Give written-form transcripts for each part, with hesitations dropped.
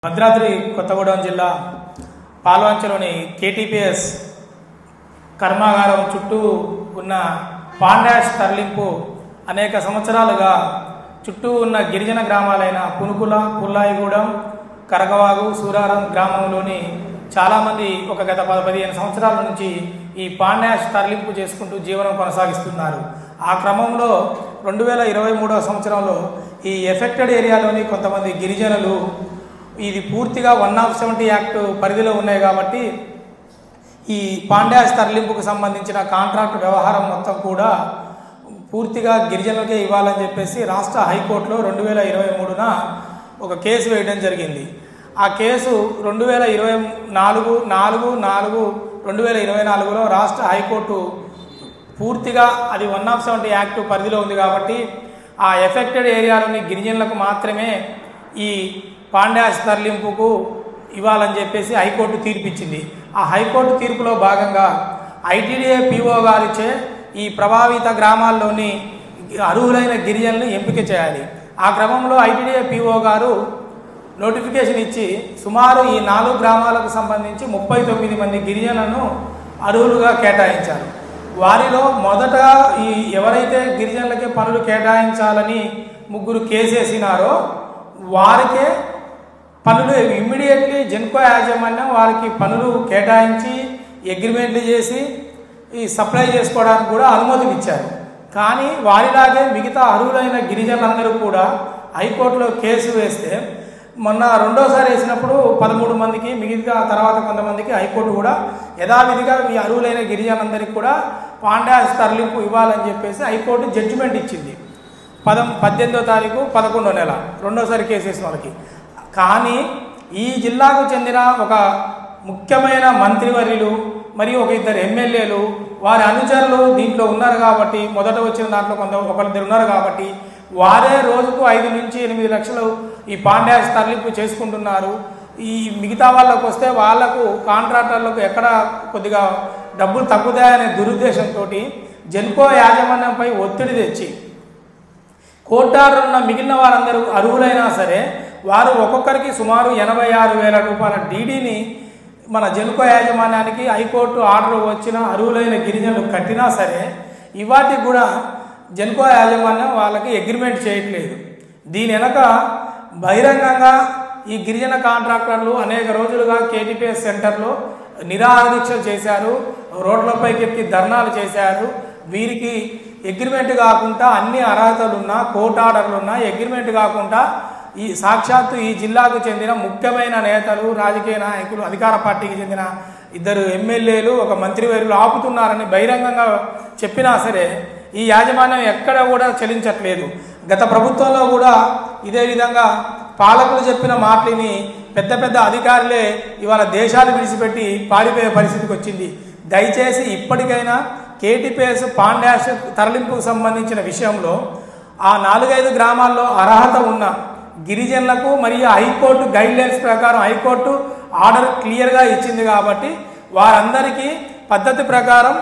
భద్రాద్రి కొత్తగూడెం జిల్లా పాల్వంచలోని కేటీపీఎస్ కర్మాగారం చుట్టూ ఉన్న పాండాష్ తరలింపు అనేక సంవత్సరాలుగా చుట్టూ ఉన్న గిరిజన గ్రామాలైన పునుకుల, పుల్లాయిగూడెం, కరగవాగు, సూరారం గ్రామంలోని చాలామంది ఒక గత 10-15 సంవత్సరాల నుంచి ఈ పాండాష్ తరలింపు చేసుకుంటూ జీవనం కొనసాగిస్తున్నారు. ఆ క్రమంలో 2023వ సంవత్సరంలో ఈ ఎఫెక్టెడ్ ఏరియాలోని కొంతమంది గిరిజనులు ఇది పూర్తిగా 170 యాక్ట్ పరిధిలో ఉన్నాయి కాబట్టి ఈ పాండాష్ తరలింపుకు సంబంధించిన కాంట్రాక్ట్ వ్యవహారం మొత్తం కూడా పూర్తిగా గిరిజనులకే ఇవ్వాలని చెప్పేసి రాష్ట్ర హైకోర్టులో 2023న ఒక కేసు వేయడం జరిగింది. ఆ కేసు 2024 రాష్ట్ర హైకోర్టు పూర్తిగా అది 170 యాక్ట్ పరిధిలో ఉంది కాబట్టి ఆ ఎఫెక్టెడ్ ఏరియాలోని గిరిజనులకు మాత్రమే ఈ పాండాష్ తరలింపుకు ఇవ్వాలని చెప్పేసి హైకోర్టు తీర్పిచ్చింది. ఆ హైకోర్టు తీర్పులో భాగంగా ఐటీడీఏ పీఓ గారిచే ఈ ప్రభావిత గ్రామాల్లోని అర్హులైన గిరిజనులను ఎంపిక చేయాలి. ఆ క్రమంలో ఐటీడీఏ పీఓ గారు నోటిఫికేషన్ ఇచ్చి సుమారు ఈ 4 గ్రామాలకు సంబంధించి 39 మంది గిరిజనులను అర్హులుగా కేటాయించారు. వారిలో మొదట ఈ ఎవరైతే గిరిజనులకే పనులు కేటాయించాలని 3 కేసేసినారో వారికే పనులు ఇమ్మీడియట్లీ జెన్కో యాజమాన్యం వారికి పనులు కేటాయించి అగ్రిమెంట్లు చేసి ఈ సప్లై చేసుకోవడానికి కూడా అనుమతులు ఇచ్చారు. కానీ వారిలాగే మిగతా అర్హులైన గిరిజనులందరూ కూడా హైకోర్టులో కేసు వేస్తే మొన్న రెండోసారి వేసినప్పుడు 13 మందికి, మిగతా తర్వాత కొంతమందికి హైకోర్టు కూడా యథావిధిగా ఈ అర్హులైన గిరిజనులందరికీ కూడా పాండాష్ తరలింపు ఇవ్వాలని చెప్పేసి హైకోర్టు జడ్జిమెంట్ ఇచ్చింది. 18వ తారీఖు 11వ నెల రెండోసారి కేసు వేసిన వాళ్ళకి. కానీ ఈ జిల్లాకు చెందిన ఒక ముఖ్యమైన మంత్రివర్యులు మరియు ఒక 2 ఎమ్మెల్యేలు వారి అనుచరులు దీంట్లో ఉన్నారు కాబట్టి, మొదట వచ్చిన దాంట్లో ఒకరిద్దరు ఉన్నారు కాబట్టి వారే రోజుకు 5 నుంచి 8 లక్షలు ఈ పాండాష్ తరలింపు చేసుకుంటున్నారు. ఈ మిగతా వాళ్ళకు వస్తే వాళ్లకు కాంట్రాక్టర్లకు ఎక్కడ కొద్దిగా డబ్బులు తగ్గుతాయనే దురుద్దేశంతో జెన్కో యాజమాన్యంపై ఒత్తిడి తెచ్చి కోర్టు ఆర్డర్ ఉన్న మిగిలిన వారందరూ అర్హులైనా సరే వారు ఒక్కొక్కరికి సుమారు 86,000 రూపాయల డీడీని మన జెన్కో యాజమాన్యానికి హైకోర్టు ఆర్డర్ వచ్చిన అర్హులైన గిరిజనులు కట్టినా సరే ఇవాటికి కూడా జెన్కో యాజమాన్యం వాళ్ళకి అగ్రిమెంట్ చేయట్లేదు. దీని వెనక బహిరంగంగా ఈ గిరిజన కాంట్రాక్టర్లు అనేక రోజులుగా కేటీపీఎస్ సెంటర్లో నిరాహార దీక్షలు చేశారు, రోడ్లపైకి ఎక్కి ధర్నాలు చేశారు. వీరికి అగ్రిమెంట్ కాకుండా అన్ని అర్హతలున్నా, కోర్టు ఆర్డర్లున్నా అగ్రిమెంట్ కాకుండా ఈ సాక్షాత్తు ఈ జిల్లాకు చెందిన ముఖ్యమైన నేతలు, రాజకీయ నాయకులు, అధికార పార్టీకి చెందిన 2 ఎమ్మెల్యేలు, ఒక మంత్రివర్యులు ఆపుతున్నారని బహిరంగంగా చెప్పినా సరే ఈ యాజమాన్యం ఎక్కడ కూడా చలించట్లేదు. గత ప్రభుత్వంలో కూడా ఇదే విధంగా పాలకులు చెప్పిన మాటలని పెద్ద పెద్ద అధికారులే ఇవాళ దేశాలు విడిచిపెట్టి పారిపోయే పరిస్థితికి వచ్చింది. దయచేసి ఇప్పటికైనా కేటీపీఎస్ పాండాష్ తరలింపుకు సంబంధించిన విషయంలో ఆ 4-5 గ్రామాల్లో అర్హత ఉన్న గిరిజనులకు మరియు హైకోర్టు గైడ్లైన్స్ ప్రకారం హైకోర్టు ఆర్డర్ క్లియర్గా ఇచ్చింది కాబట్టి వారందరికీ పద్ధతి ప్రకారం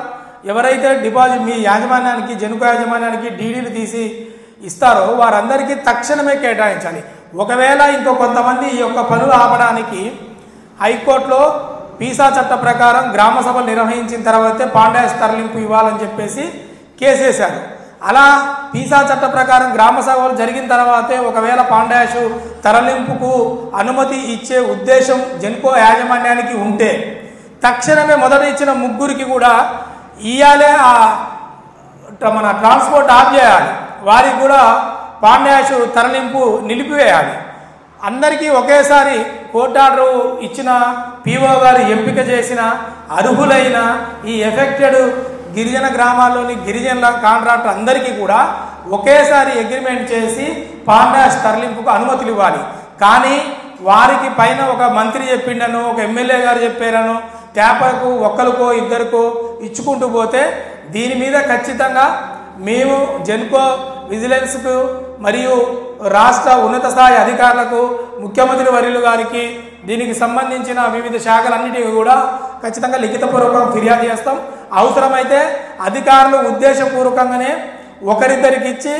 ఎవరైతే డిపాజిట్ మీ యాజమాన్యానికి జెన్కో యాజమాన్యానికి డీడీలు తీసి ఇస్తారో వారందరికీ తక్షణమే కేటాయించాలి. ఒకవేళ ఇంకో కొంతమంది ఈ యొక్క పనులు ఆపడానికి హైకోర్టులో పీసా చట్ట ప్రకారం గ్రామ సభలు నిర్వహించిన తర్వాతే పాండాష్ తరలింపు ఇవ్వాలని చెప్పేసి కేసేశారు. అలా పీసా చట్ట ప్రకారం గ్రామ సభలు జరిగిన తర్వాతే ఒకవేళ పాండాష్ తరలింపుకు అనుమతి ఇచ్చే ఉద్దేశం జెన్కో యాజమాన్యానికి ఉంటే తక్షణమే మొదట ఇచ్చిన 3కి కూడా ఇయాలే మన ట్రాన్స్పోర్ట్ ఆఫ్ చేయాలి. వారికి కూడా పాండాష్ తరలింపు నిలిపివేయాలి. అందరికీ ఒకేసారి కోర్టు ఆర్డర్ ఇచ్చిన పీఓ గారు ఎంపిక చేసిన అర్హులైన ఈ ఎఫెక్టెడ్ గిరిజన గ్రామాల్లోని గిరిజనుల కాంట్రాక్టర్ అందరికీ కూడా ఒకేసారి అగ్రిమెంట్ చేసి పాండాష్ తరలింపుకు అనుమతులు ఇవ్వాలి. కానీ వారికి పైన ఒక మంత్రి చెప్పిండను, ఒక ఎమ్మెల్యే గారు చెప్పారను ట్యాపర్కు ఒక్కరికో 2కో ఇచ్చుకుంటూ పోతే దీని మీద ఖచ్చితంగా మేము జెన్కో విజిలెన్స్కు మరియు రాష్ట్ర ఉన్నత స్థాయి అధికారులకు, ముఖ్యమంత్రి వర్యులు గారికి దీనికి సంబంధించిన వివిధ శాఖలన్నిటికీ కూడా ఖచ్చితంగా లిఖితపూర్వకంగా ఫిర్యాదు చేస్తాం. అవసరమైతే అధికారులు ఉద్దేశపూర్వకంగానే ఒకరిద్దరికి ఇచ్చి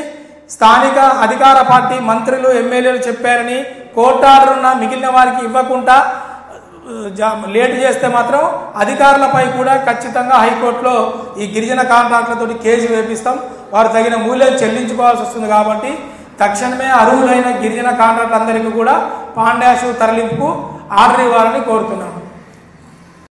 స్థానిక అధికార పార్టీ మంత్రులు ఎమ్మెల్యేలు చెప్పారని కోర్టు ఆర్డర్ ఉన్న మిగిలిన వారికి ఇవ్వకుండా లేట్ చేస్తే మాత్రం అధికారులపై కూడా ఖచ్చితంగా హైకోర్టులో ఈ గిరిజన కాంట్రాక్టులతో కేసు వేపిస్తాం, వారు తగిన మూల్యం చెల్లించుకోవాల్సి వస్తుంది. కాబట్టి తక్షణమే అర్హులైన గిరిజన కాంట్రాక్ట్ అందరికీ కూడా పాండ్యాసు తరలింపుకు ఆర్డర్ ఇవ్వాలని కోరుతున్నాం.